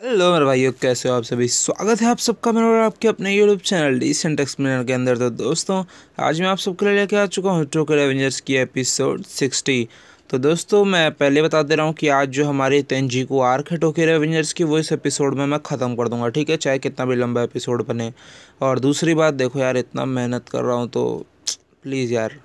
Hello मेरे भाइयों, कैसे हो आप सभी। स्वागत है आप सबका मेरे और आपके अपने यूट्यूब चैनल डिसेंट एक्सप्लेनर के अंदर। तो दोस्तों, आज मैं आप सबके लिए लेके आ चुका हूँ टोक्यो रेवेंजर्स की एपिसोड 60। तो दोस्तों, मैं पहले बता दे रहा हूँ कि आज जो हमारी तेंजिको आर्क है टोक्यो रेवेंजर्स की, वो इस एपिसोड में मैं ख़त्म कर दूंगा, ठीक है, चाहे कितना भी लंबा एपिसोड बने। और दूसरी बात, देखो यार, इतना मेहनत कर रहा हूँ तो प्लीज़ यार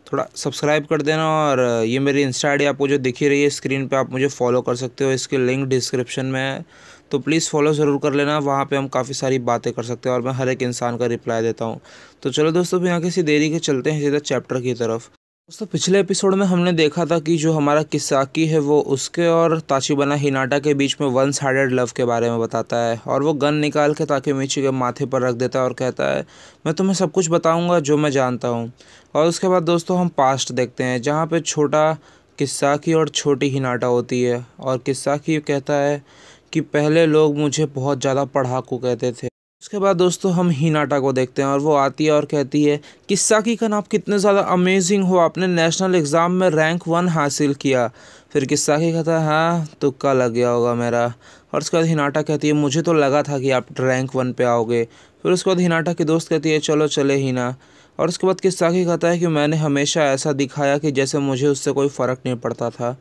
थोड़ा सब्सक्राइब कर देना। और ये मेरी इंस्टा आईडी आपको जो दिख ही रही है स्क्रीन पे, आप मुझे फॉलो कर सकते हो, इसकी लिंक डिस्क्रिप्शन में है। तो प्लीज़ फॉलो ज़रूर कर लेना, वहाँ पे हम काफ़ी सारी बातें कर सकते हैं और मैं हर एक इंसान का रिप्लाई देता हूँ। तो चलो दोस्तों, बिना किसी देरी के चलते हैं सीधा चैप्टर की तरफ। दोस्तों, पिछले एपिसोड में हमने देखा था कि जो हमारा किसाकी है वो उसके और ताचिबाना हिनाटा के बीच में वन साइडेड लव के बारे में बताता है, और वो गन निकाल के ताकेमिची के माथे पर रख देता है और कहता है, मैं तुम्हें सब कुछ बताऊंगा जो मैं जानता हूँ। और उसके बाद दोस्तों हम पास्ट देखते हैं, जहाँ पे छोटा किसाकी और छोटी हिनाटा होती है। और किसाकी कहता है कि पहले लोग मुझे बहुत ज़्यादा पढ़ाकू कहते थे। उसके बाद दोस्तों हम हिनाटा को देखते हैं, और वो आती है और कहती है, किस्साकी का आप कितने ज़्यादा अमेजिंग हो, आपने नेशनल एग्ज़ाम में रैंक 1 हासिल किया। फिर किस्साकी कहता है, हाँ तुक्का लग गया होगा मेरा। और उसके बाद हिनाटा कहती है, मुझे तो लगा था कि आप रैंक 1 पे आओगे। फिर उसके बाद हिनाटा की दोस्त कहती है, चलो चले हिना। और उसके बाद किस्साकी कहता है कि मैंने हमेशा ऐसा दिखाया कि जैसे मुझे उससे कोई फ़र्क नहीं पड़ता था,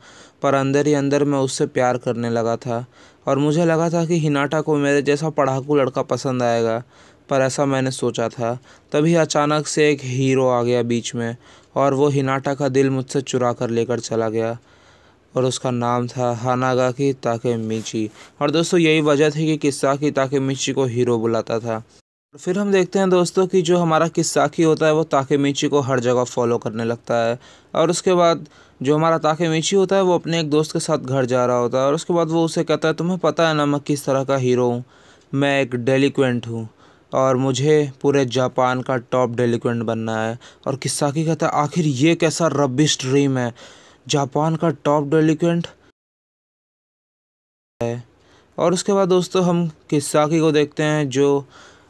पर अंदर ही अंदर मैं उससे प्यार करने लगा था। और मुझे लगा था कि हिनाटा को मेरे जैसा पढ़ाकू लड़का पसंद आएगा, पर ऐसा मैंने सोचा था। तभी अचानक से एक हीरो आ गया बीच में, और वो हिनाटा का दिल मुझसे चुरा कर लेकर चला गया, और उसका नाम था हानागाकी ताकेमिची। और दोस्तों, यही वजह थी कि किस्साकी ताकेमिची को हीरो बुलाता था। फिर हम देखते हैं दोस्तों कि जो हमारा किस्साकी होता है वो ताकेमिची को हर जगह फॉलो करने लगता है। और उसके बाद जो हमारा ताकेमिची होता है वो अपने एक दोस्त के साथ घर जा रहा होता है, और उसके बाद वो उसे कहता है, तुम्हें पता है ना मैं किस तरह का हीरो हूँ, मैं एक डेलिक्वेंट हूँ और मुझे पूरे जापान का टॉप डेलिक्वेंट बनना है। और किस्साकी कहता है, आखिर ये कैसा रबिश ड्रीम है, जापान का टॉप डेलिक्वेंट है। और उसके बाद दोस्तों हम किस्साकी को देखते हैं, जो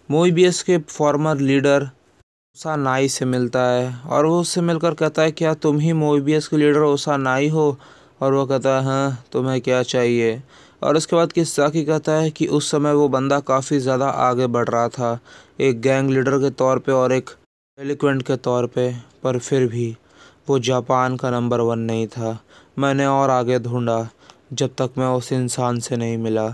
मोइबियस के फॉर्मर लीडर ओसानाई से मिलता है, और वो उससे मिलकर कहता है, क्या तुम ही मोइबियस के लीडर ओसानाई हो। और वो कहता है, हाँ तुम्हें क्या चाहिए। और उसके बाद किस्साकी कहता है कि उस समय वो बंदा काफ़ी ज़्यादा आगे बढ़ रहा था, एक गैंग लीडर के तौर पे और एक डेलिक्वेंट के तौर पे, पर फिर भी वो जापान का नंबर 1 नहीं था। मैंने और आगे ढूंढा जब तक मैं उस इंसान से नहीं मिला,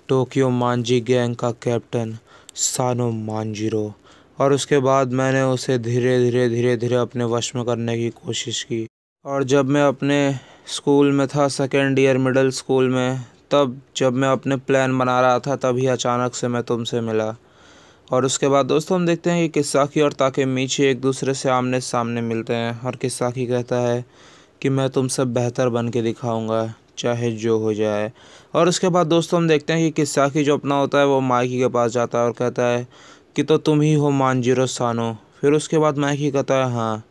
टोक्यो मांजी गैंग का कैप्टन सानो मांजिरो। और उसके बाद मैंने उसे धीरे धीरे धीरे धीरे अपने वश में करने की कोशिश की। और जब मैं अपने स्कूल में था, सेकेंड ईयर मिडिल स्कूल में, तब जब मैं अपने प्लान बना रहा था, तभी अचानक से मैं तुमसे मिला। और उसके बाद दोस्तों हम देखते हैं कि किस्साकी और ताकेमिची एक दूसरे से आमने सामने मिलते हैं, और किस्साकी कहता है कि मैं तुमसे बेहतर बन के दिखाऊंगा चाहे जो हो जाए। और उसके बाद दोस्तों हम देखते हैं कि किस्साकी जो अपना होता है वो माइकी के पास जाता है और कहता है कि तो तुम ही हो मांजिरो सानो। फिर उसके बाद माइकी कहता है, हाँ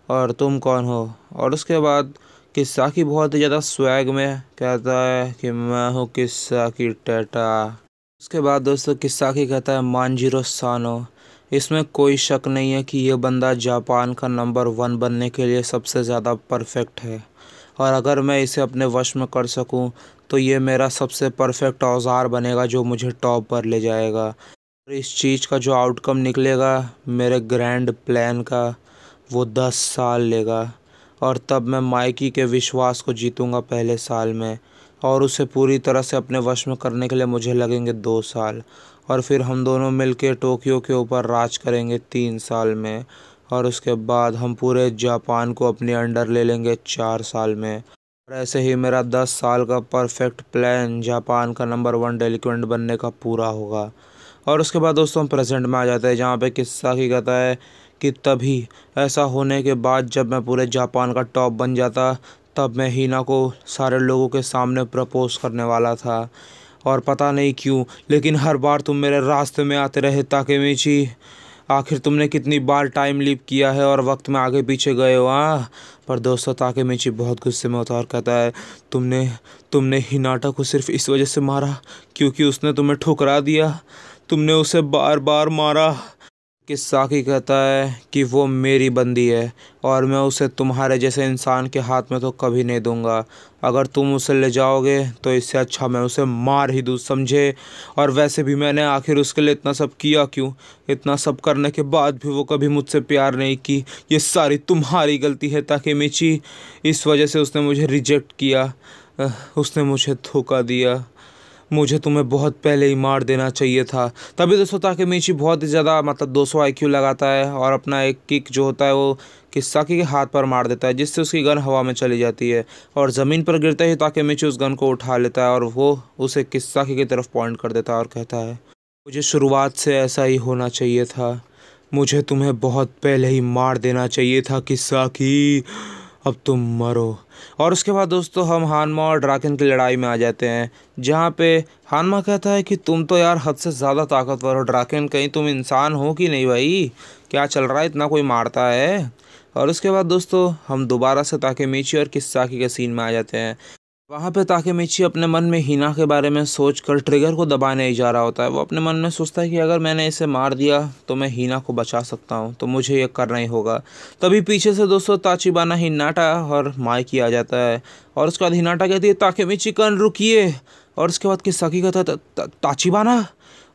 और तुम कौन हो। और उसके बाद किस्साकी बहुत ही ज़्यादा स्वैग में कहता है कि मैं हूँ किस्साकी टेटा। उसके बाद दोस्तों किस्साकी कहता है, मांजिरो सानो, इसमें कोई शक नहीं है कि ये बंदा जापान का नंबर 1 बनने के लिए सबसे ज़्यादा परफेक्ट है, और अगर मैं इसे अपने वश में कर सकूं तो ये मेरा सबसे परफेक्ट औजार बनेगा जो मुझे टॉप पर ले जाएगा। और इस चीज़ का जो आउटकम निकलेगा मेरे ग्रैंड प्लान का, वो 10 साल लेगा, और तब मैं माइकी के विश्वास को जीतूंगा पहले साल में, और उसे पूरी तरह से अपने वश में करने के लिए मुझे लगेंगे 2 साल, और फिर हम दोनों मिलकर टोक्यो के ऊपर राज करेंगे 3 साल में, और उसके बाद हम पूरे जापान को अपने अंडर ले लेंगे 4 साल में। और ऐसे ही मेरा 10 साल का परफेक्ट प्लान जापान का नंबर 1 डेलिक्वेंट बनने का पूरा होगा। और उसके बाद दोस्तों हम प्रेजेंट में आ जाते हैं, जहाँ पे किस्साकी कहता है कि तभी ऐसा होने के बाद जब मैं पूरे जापान का टॉप बन जाता, तब मैं हिना को सारे लोगों के सामने प्रपोज करने वाला था। और पता नहीं क्यों, लेकिन हर बार तुम मेरे रास्ते में आते रहे ताकेमिची। आखिर तुमने कितनी बार टाइम लीप किया है और वक्त में आगे पीछे गए हो, हाँ। पर दोस्तों ताकेमिची बहुत गुस्से में होता है और कहता है, तुमने तुमने हिनाटा को सिर्फ इस वजह से मारा क्योंकि उसने तुम्हें ठुकरा दिया, तुमने उसे बार बार मारा। किसाकी कहता है कि वो मेरी बंदी है और मैं उसे तुम्हारे जैसे इंसान के हाथ में तो कभी नहीं दूंगा। अगर तुम उसे ले जाओगे तो इससे अच्छा मैं उसे मार ही दूँ, समझे। और वैसे भी मैंने आखिर उसके लिए इतना सब किया क्यों? इतना सब करने के बाद भी वो कभी मुझसे प्यार नहीं की। ये सारी तुम्हारी गलती है ताकेमिची। इस वजह से उसने मुझे रिजेक्ट किया। उसने मुझे धोखा दिया। मुझे तुम्हें बहुत पहले ही मार देना चाहिए था। तभी दोस्तों ताकेमिची बहुत ही ज़्यादा मतलब 200 आईक्यू लगाता है और अपना एक किक जो होता है वो किसाकी के हाथ पर मार देता है, जिससे उसकी गन हवा में चली जाती है और ज़मीन पर गिरते ही ताकेमिची उस गन को उठा लेता है और वो उसे किसाकी की तरफ पॉइंट कर देता है और कहता है, मुझे शुरुआत से ऐसा ही होना चाहिए था। मुझे तुम्हें बहुत पहले ही मार देना चाहिए था किसाकी। अब तुम मरो। और उसके बाद दोस्तों हम हानमा और ड्राकन की लड़ाई में आ जाते हैं, जहाँ पे हानमा कहता है कि तुम तो यार हद से ज़्यादा ताकतवर हो ड्राकन, कहीं तुम इंसान हो कि नहीं भाई? क्या चल रहा है, इतना कोई मारता है? और उसके बाद दोस्तों हम दोबारा से ताकेमिची और किसाकी के सीन में आ जाते हैं। वहाँ पे ताकेमिची अपने मन में हिना के बारे में सोचकर ट्रिगर को दबाने ही जा रहा होता है। वो अपने मन में सोचता है कि अगर मैंने इसे मार दिया तो मैं हिना को बचा सकता हूँ, तो मुझे ये करना ही होगा। तभी पीछे से दोस्तों ताचिबाना, हिनाटा और माइकी आ जाता है और उसके बाद हिनाटा कहती है ताकेमिची कन रुकिए। और उसके बाद किसाकी कहता है ताचिबाना।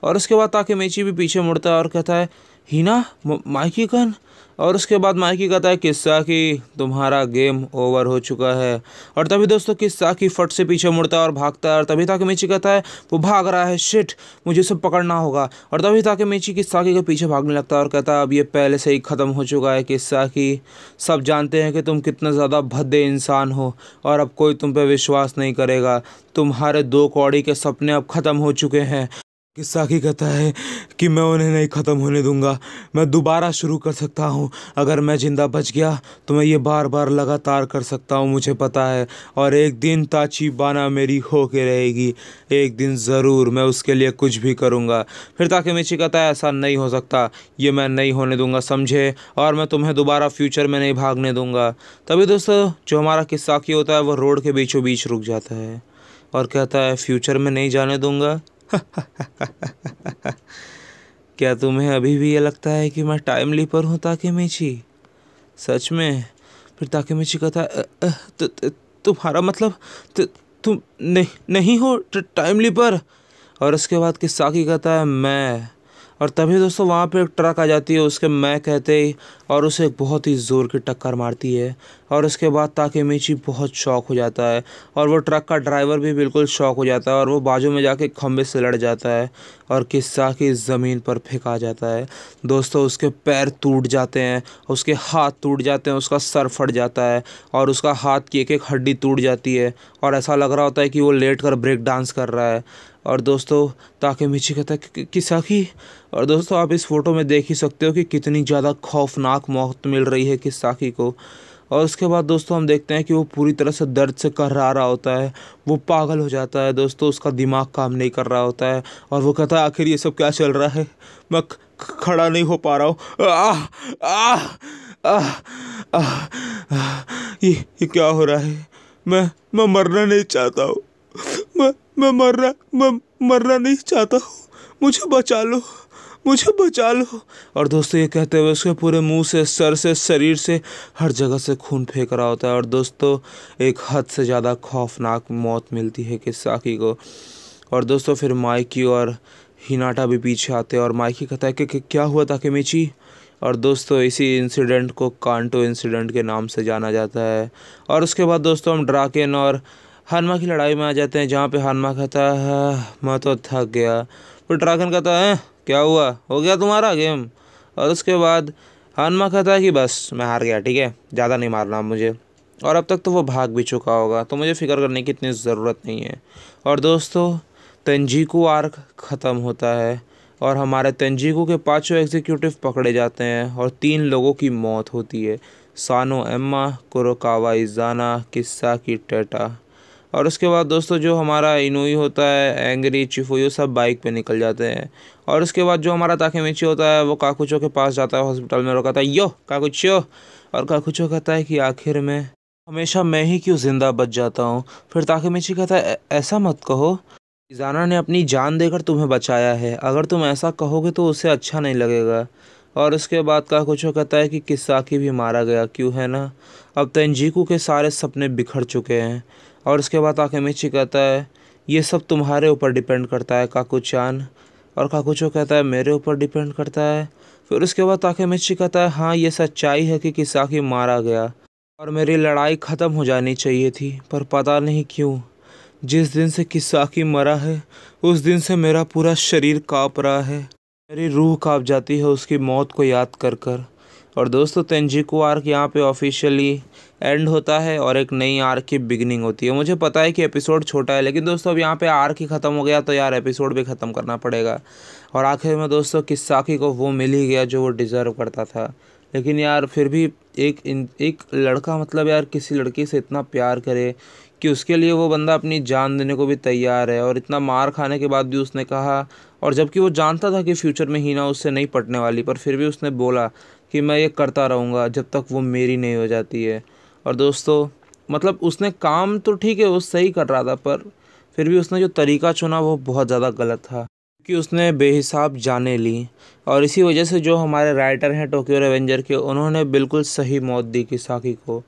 और उसके बाद ताकेमिची भी पीछे मुड़ता है और कहता है हिना, माइकी कन। और उसके बाद माइकी कहता है किसाकी तुम्हारा गेम ओवर हो चुका है। और तभी दोस्तों किसाकी फट से पीछे मुड़ता है और भागता है और तभी ताकेमिची कहता है वो भाग रहा है, शिट मुझे सब पकड़ना होगा। और तभी ताकेमिची किसाकी के पीछे भागने लगता है और कहता है अब ये पहले से ही ख़त्म हो चुका है किसाकी। सब जानते हैं कि तुम कितना ज़्यादा भद्दे इंसान हो और अब कोई तुम पे विश्वास नहीं करेगा। तुम्हारे 2 कौड़ी के सपने अब ख़त्म हो चुके हैं। किसाकी कहता है कि मैं उन्हें नहीं ख़त्म होने दूंगा, मैं दोबारा शुरू कर सकता हूँ। अगर मैं ज़िंदा बच गया तो मैं ये बार बार लगातार कर सकता हूँ, मुझे पता है। और एक दिन ताचिबाना मेरी हो के रहेगी, एक दिन ज़रूर मैं उसके लिए कुछ भी करूँगा। फिर ताकेमिची कहता है ऐसा नहीं हो सकता, ये मैं नहीं होने दूंगा, समझे। और मैं तुम्हें दोबारा फ्यूचर में नहीं भागने दूंगा। तभी दोस्तों जो हमारा किसाकी होता है वो रोड के बीचों बीच रुक जाता है और कहता है फ्यूचर में नहीं जाने दूंगा। क्या तुम्हें अभी भी ये लगता है कि मैं टाइम लीपर हूँ ताकेमिची? सच में? फिर ताकेमिची कहता है तुम्हारा मतलब तुम नहीं हो टाइम लीपर? और उसके बाद किसाकी कहता है मैं। और तभी दोस्तों वहाँ पे एक ट्रक आ जाती है उसके मैं कहते ही और उसे एक बहुत ही ज़ोर की टक्कर मारती है। और उसके बाद ताकेमिची बहुत शॉक हो जाता है और वो ट्रक का ड्राइवर भी बिल्कुल शॉक हो जाता है और वो बाजू में जाके खंबे से लड़ जाता है और किसाकी ज़मीन पर फेंका जाता है। दोस्तों उसके पैर टूट जाते हैं, उसके हाथ टूट जाते हैं, उसका सर फट जाता है और उसका हाथ की एक एक हड्डी टूट जाती है और ऐसा लग रहा होता है कि वो लेट कर ब्रेक डांस कर रहा है। और दोस्तों ताकेमिची कहता है किसाकी। और दोस्तों आप इस फ़ोटो में देख ही सकते हो कि कितनी ज़्यादा खौफनाक मौत मिल रही है किसाकी को। और उसके बाद दोस्तों हम देखते हैं कि वो पूरी तरह से दर्द से कर्रा रहा होता है, वो पागल हो जाता है दोस्तों, उसका दिमाग काम नहीं कर रहा होता है और वो कहता है आखिर ये सब क्या चल रहा है, मैं खड़ा नहीं हो पा रहा हूँ। ये क्या हो रहा है? मैं मरना नहीं चाहता हूँ, मैं मरना नहीं चाहता हूँ, मुझे बचा लो, मुझे बचा लो। और दोस्तों ये कहते हुए उसके पूरे मुंह से, सर से, शरीर से हर जगह से खून फेंक रहा होता है। और दोस्तों एक हद से ज़्यादा खौफनाक मौत मिलती है किसाकी को। और दोस्तों फिर माइकी और हिनाटा भी पीछे आते हैं और माइकी कहता है कि क्या हुआ ताकेमिची? और दोस्तों इसी इंसिडेंट को कांटो इंसिडेंट के नाम से जाना जाता है। और उसके बाद दोस्तों हम ड्राकेन और हानमा की लड़ाई में आ जाते हैं, जहाँ पे हानमा कहता है मैं तो थक गया। फिर ड्रागन कहता है क्या हुआ, हो गया तुम्हारा गेम? और उसके बाद हानमा कहता है कि बस मैं हार गया, ठीक है, ज़्यादा नहीं मारना मुझे। और अब तक तो वो भाग भी चुका होगा, तो मुझे फिक्र करने की इतनी ज़रूरत नहीं है। और दोस्तों तेंजिकू आर्क ख़त्म होता है और हमारे तेंजिकू के 5 एग्जीक्यूटिव पकड़े जाते हैं और 3 लोगों की मौत होती है, सानो एम्मा, कुरोकावा इज़ाना, किसाकी टेटा। और उसके बाद दोस्तों जो हमारा इनुई होता है, एंग्री, चिफुयो, सब बाइक पे निकल जाते हैं। और उसके बाद जो हमारा ताकेमिची होता है वो काकुचो के पास जाता है, हॉस्पिटल में रोकाता है यो काकुचो। और काकुचो कहता है कि आखिर में हमेशा मैं ही क्यों ज़िंदा बच जाता हूँ? फिर ताकेमिची कहता है ऐसा मत कहो, इज़ाना ने अपनी जान देकर तुम्हें बचाया है, अगर तुम ऐसा कहोगे तो उसे अच्छा नहीं लगेगा। और उसके बाद काकुचो कहता है कि किसाकी भी मारा गया, क्यों है ना, अब तेंजिकू के सारे सपने बिखर चुके हैं। और उसके बाद ताकेमिची कहता है ये सब तुम्हारे ऊपर डिपेंड करता है काकू-चान। और काकुचो कहता है मेरे ऊपर डिपेंड करता है। फिर उसके बाद ताकेमिची कहता है हाँ ये सच्चाई है कि किसाकी मारा गया और मेरी लड़ाई ख़त्म हो जानी चाहिए थी, पर पता नहीं क्यों जिस दिन से किसाकी मरा है उस दिन से मेरा पूरा शरीर काँप रहा है, मेरी रूह काँप जाती है उसकी मौत को याद कर कर। और दोस्तों तेंजिकू आर्क यहाँ पे ऑफिशियली एंड होता है और एक नई आर्क की बिगिनिंग होती है। मुझे पता है कि एपिसोड छोटा है, लेकिन दोस्तों अब यहाँ पे आर्क ही ख़त्म हो गया तो यार एपिसोड भी ख़त्म करना पड़ेगा। और आखिर में दोस्तों किसाकी को वो मिल ही गया जो वो डिज़र्व करता था। लेकिन यार फिर भी एक लड़का मतलब यार किसी लड़की से इतना प्यार करे कि उसके लिए वो बंदा अपनी जान देने को भी तैयार है, और इतना मार खाने के बाद भी उसने कहा, और जबकि वो जानता था कि फ्यूचर में हीना उससे नहीं पटने वाली, पर फिर भी उसने बोला कि मैं ये करता रहूँगा जब तक वो मेरी नहीं हो जाती है। और दोस्तों मतलब उसने काम तो ठीक है वो सही कर रहा था, पर फिर भी उसने जो तरीका चुना वो बहुत ज़्यादा गलत था, क्योंकि उसने बेहिसाब जाने ली। और इसी वजह से जो हमारे राइटर हैं टोक्यो रेवेंजर के, उन्होंने बिल्कुल सही मौत दी किसाकी को,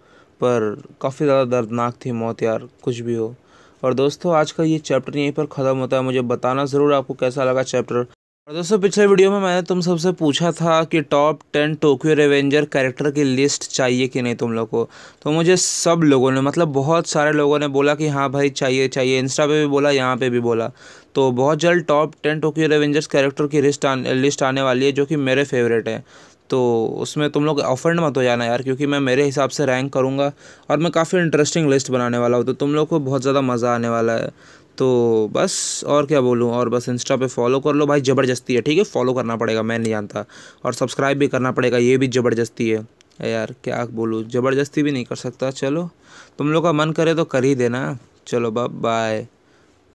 पर काफ़ी ज़्यादा दर्दनाक थी मौत यार, कुछ भी हो। और दोस्तों आज का ये चैप्टर यहीं पर ख़त्म होता है। मुझे बताना ज़रूर आपको कैसा लगा चैप्टर। और दोस्तों पिछले वीडियो में मैंने तुम सबसे पूछा था कि टॉप 10 टोक्यो रेवेंजर कैरेक्टर की लिस्ट चाहिए कि नहीं तुम लोग को, तो मुझे सब लोगों ने मतलब बहुत सारे लोगों ने बोला कि हाँ भाई चाहिए चाहिए। इंस्टा पे भी बोला, यहाँ पे भी बोला। तो बहुत जल्द टॉप 10 टोक्यो रेवेंजर्स कैरेक्टर की लिस्ट आने वाली है जो कि मेरे फेवरेट है। तो उसमें तुम लोग ऑफेंड मत हो जाना यार, क्योंकि मैं मेरे हिसाब से रैंक करूँगा और मैं काफ़ी इंटरेस्टिंग लिस्ट बनाने वाला हूँ, तो तुम लोग को बहुत ज़्यादा मज़ा आने वाला है। तो बस और क्या बोलूँ, और बस इंस्टा पे फॉलो कर लो भाई, ज़बरदस्ती है, ठीक है, फॉलो करना पड़ेगा, मैं नहीं जानता, और सब्सक्राइब भी करना पड़ेगा, ये भी ज़बरदस्ती है यार, क्या बोलूँ, ज़बरदस्ती भी नहीं कर सकता। चलो तुम लोग का मन करे तो कर ही देना। चलो बाय।